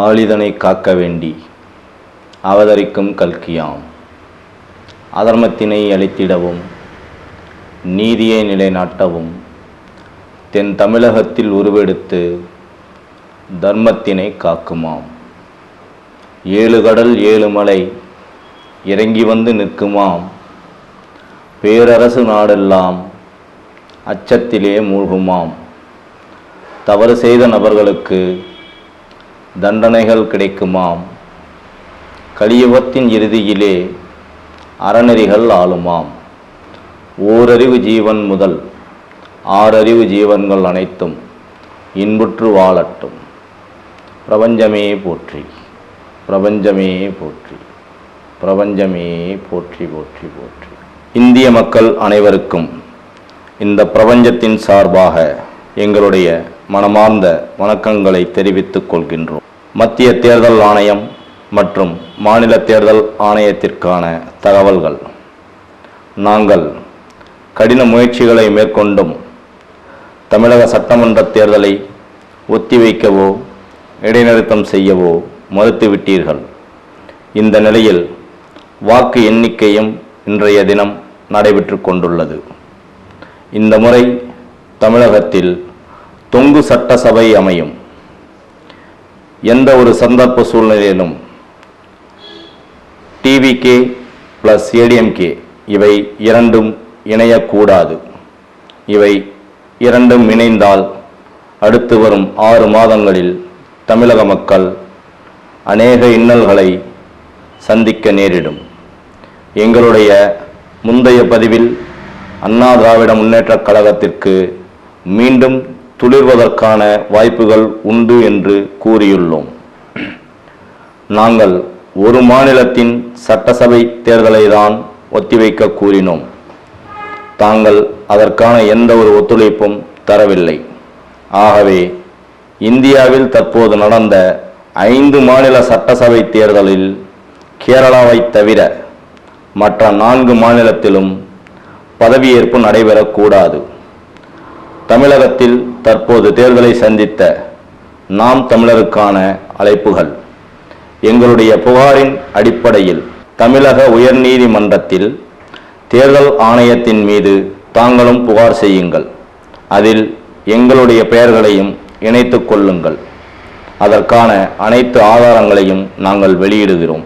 ஆளிதனை காக்க வேண்டி அவதரிக்கும் கல்கியாம். அதர்மத்தினை அழித்திடவும் நீதியை நிலைநாட்டவும் தென் தமிழகத்தில் உருவெடுத்து தர்மத்தினை காக்குமாம். 7 கடல் 7 மலை இறங்கி வந்து நிற்குமாம். பேரரசு நாடெல்லாம் அச்சத்திலே மூழ்குமாம். தவறு செய்த நபர்களுக்கு தண்டனைகள் கிடைக்குமாம். கலியுகத்தின் இறுதியிலே அறநெறிகள் ஆளுமாம். ஓரறிவு ஜீவன் முதல் 6 அறிவு ஜீவன்கள் அனைத்தும் இன்புற்று வாழட்டும். பிரபஞ்சமே போற்றி, பிரபஞ்சமே போற்றி, பிரபஞ்சமே போற்றி போற்றி போற்றி. இந்திய மக்கள் அனைவருக்கும் இந்த பிரபஞ்சத்தின் சார்பாக எங்களுடைய மனமார்ந்த வணக்கங்களை தெரிவித்துக் கொள்கின்றோம். மத்திய தேர்தல் ஆணையம் மற்றும் மாநில தேர்தல் ஆணையத்திற்கான தகவல்கள். நாங்கள் கடின முயற்சிகளை மேற்கொண்டும் தமிழக சட்டமன்ற தேர்தலை ஒத்திவைக்கவோ இடைநிறுத்தம் செய்யவோ மறுத்துவிட்டீர்கள். இந்த நிலையில் வாக்கு எண்ணிக்கையும் இன்றைய தினம் நடைபெற்று கொண்டுள்ளது. இந்த முறை தமிழகத்தில் தொங்கு சட்டசபை அமையும். எந்த ஒரு சந்தர்ப்ப சூழ்நிலையிலும் டிவிகே + ஏடிஎம்கே இவை இரண்டும் இணையக்கூடாது. இவை இரண்டும் இணைந்தால் அடுத்து வரும் 6 மாதங்களில் தமிழக மக்கள் அநேக இன்னல்களை சந்திக்க நேரிடும். எங்களுடைய முந்தைய பதிவில் அண்ணா திராவிட முன்னேற்றக் கழகத்திற்கு மீண்டும் துளிர்வதற்கான வாய்ப்புகள் உண்டு என்று கூறியுள்ளோம். நாங்கள் ஒரு மாநிலத்தின் சட்டசபை தேர்தலை தான் ஒத்திவைக்க கூறினோம். தாங்கள் அதற்கான எந்த ஒரு ஒத்துழைப்பும் தரவில்லை. ஆகவே இந்தியாவில் தற்போது நடந்த 5 மாநில சட்டசபை தேர்தலில் கேரளாவை தவிர மற்ற 4 மாநிலத்திலும் பதவியேற்பு நடைபெறக்கூடாது. தமிழகத்தில் தற்போது தேர்தலை சந்தித்த நாம் தமிழருக்கான அழைப்புகள். எங்களுடைய புகாரின் அடிப்படையில் தமிழக உயர்நீதிமன்றத்தில் தேர்தல் ஆணையத்தின் மீது தாங்களும் புகார் செய்யுங்கள். அதில் எங்களுடைய பெயர்களையும் இணைத்து கொள்ளுங்கள். அதற்கான அனைத்து ஆதாரங்களையும் நாங்கள் வெளியிடுகிறோம்.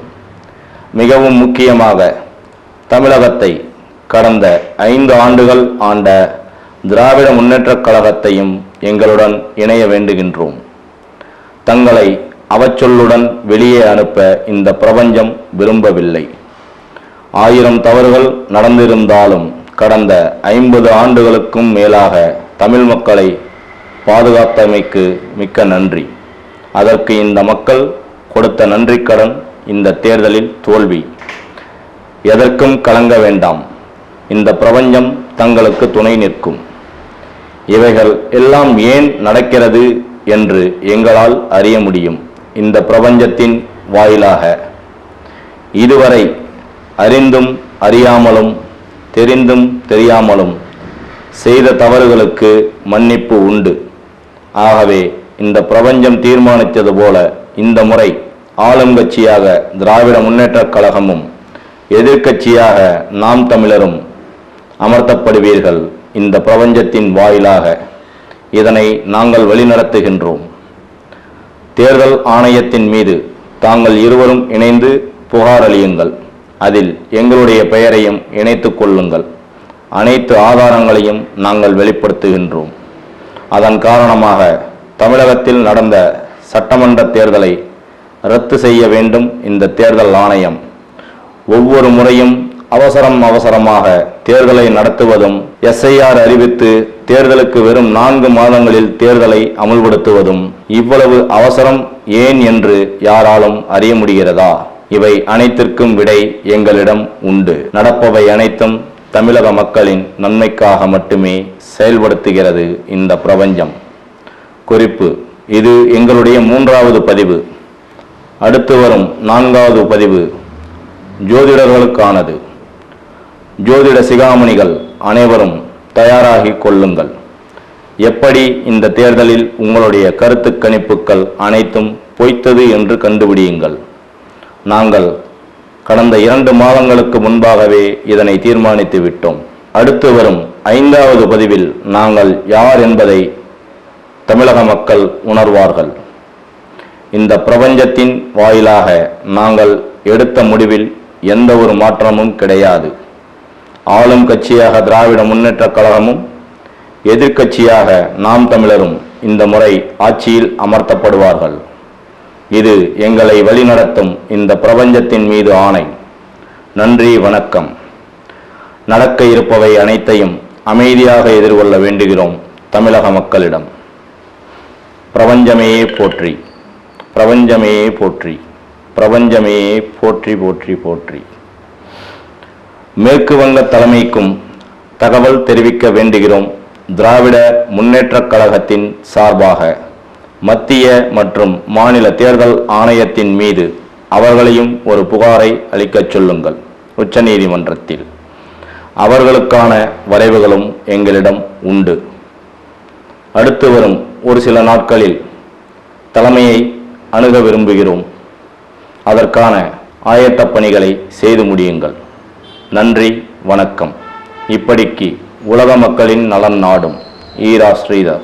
மிகவும் முக்கியமாக தமிழகத்தை கடந்த 5 ஆண்டுகள் ஆண்ட திராவிட முன்னேற்றக் கழகத்தையும் எங்களுடன் இணைய வேண்டுகின்றோம். தங்களை அவச்சொல்லுடன் வெளியே அனுப்ப இந்த பிரபஞ்சம் விரும்பவில்லை. 1000 தவறுகள் நடந்திருந்தாலும் கடந்த 50 ஆண்டுகளுக்கும் மேலாக தமிழ் மக்களை பாதுகாத்தமைக்கு மிக்க நன்றி. அதற்கு இந்த மக்கள் கொடுத்த நன்றிக்கடன் இந்த தேர்தலில் தோல்வி. எதற்கும் கலங்க வேண்டாம். இந்த பிரபஞ்சம் தங்களுக்கு துணை நிற்கும். இவைகள் எல்லாம் ஏன் நடக்கிறது என்று எங்களால் அறிய முடியும். இந்த பிரபஞ்சத்தின் வாயிலாக இதுவரை அறிந்தும் அறியாமலும் தெரிந்தும் தெரியாமலும் செய்த தவறுகளுக்கு மன்னிப்பு உண்டு. ஆகவே இந்த பிரபஞ்சம் தீர்மானித்தது போல இந்த முறை ஆளும் கட்சியாக திராவிட முன்னேற்றக் கழகமும் எதிர்க்கட்சியாக நாம் தமிழரும் அமர்த்தப்படுவீர்கள். இந்த பிரபஞ்சத்தின் வாயிலாக இதனை நாங்கள் வழிநடத்துகின்றோம். தேர்தல் ஆணையத்தின் மீது தாங்கள் இருவரும் இணைந்து புகார் அளியுங்கள். அதில் எங்களுடைய பெயரையும் இணைத்துக் கொள்ளுங்கள். அனைத்து ஆதாரங்களையும் நாங்கள் வெளிப்படுத்துகின்றோம். அதன் காரணமாக தமிழகத்தில் நடந்த சட்டமன்ற தேர்தலை ரத்து செய்ய வேண்டும். இந்த தேர்தல் ஆணையம் ஒவ்வொரு முறையும் அவசரமாக தேர்தலை நடத்துவதும் SIR அறிவித்து தேர்தலுக்கு வெறும் 4 மாதங்களில் தேர்தலை அமுல்படுத்துவதும் இவ்வளவு அவசரம் ஏன் என்று யாராலும் அறிய முடிகிறதா? இவை அனைத்திற்கும் விடை எங்களிடம் உண்டு. நடப்பவை அனைத்தும் தமிழக மக்களின் நன்மைக்காக மட்டுமே செயல்படுத்துகிறது இந்த பிரபஞ்சம். குறிப்பு: இது எங்களுடைய 3வது பதிவு. அடுத்து வரும் 4வது பதிவு ஜோதிடர்களுக்கானது. ஜோதிட சிகாமணிகள் அனைவரும் தயாராகி கொள்ளுங்கள். எப்படி இந்த தேர்தலில் உங்களுடைய கருத்து கணிப்புகள் அனைத்தும் பொய்த்தது என்று கண்டுபிடியுங்கள். நாங்கள் கடந்த 2 மாதங்களுக்கு முன்பாகவே இதனை தீர்மானித்து விட்டோம். அடுத்து வரும் 5வது பதிவில் நாங்கள் யார் என்பதை தமிழக மக்கள் உணர்வார்கள். இந்த பிரபஞ்சத்தின் வாயிலாக நாங்கள் எடுத்த முடிவில் எந்த ஒரு மாற்றமும் கிடையாது. ஆளும் கட்சியாக திராவிட முன்னேற்றக் கழகமும் எதிர்க்கட்சியாக நாம் தமிழரும் இந்த முறை ஆட்சியில் அமர்த்தப்படுவார்கள். இது எங்களை வழிநடத்தும் இந்த பிரபஞ்சத்தின் மீது ஆணை. நன்றி, வணக்கம். நடக்க இருப்பவை அனைத்தையும் அமைதியாக எதிர்கொள்ள வேண்டுகிறோம் தமிழக மக்களிடம். பிரபஞ்சமே போற்றி, பிரபஞ்சமே போற்றி, பிரபஞ்சமே போற்றி போற்றி போற்றி. மேற்கு வங்க தலைமைக்கும் தகவல் தெரிவிக்க வேண்டுகிறோம். திராவிட முன்னேற்றக் கழகத்தின் சார்பாக மத்திய மற்றும் மாநில தேர்தல் ஆணையத்தின் மீது அவர்களையும் ஒரு புகாரை அளிக்கச் சொல்லுங்கள். உச்சநீதிமன்றத்தில் அவர்களுக்கான வரைவுகளும் எங்களிடம் உண்டு. அடுத்து வரும் ஒரு சில நாட்களில் தலைமையை அணுக விரும்புகிறோம். அதற்கான ஆயத்த பணிகளை செய்து முடியுங்கள். நன்றி, வணக்கம். இப்படிக்கு உலக மக்களின் நலன் நாடும் ஈரா ஸ்ரீதர்.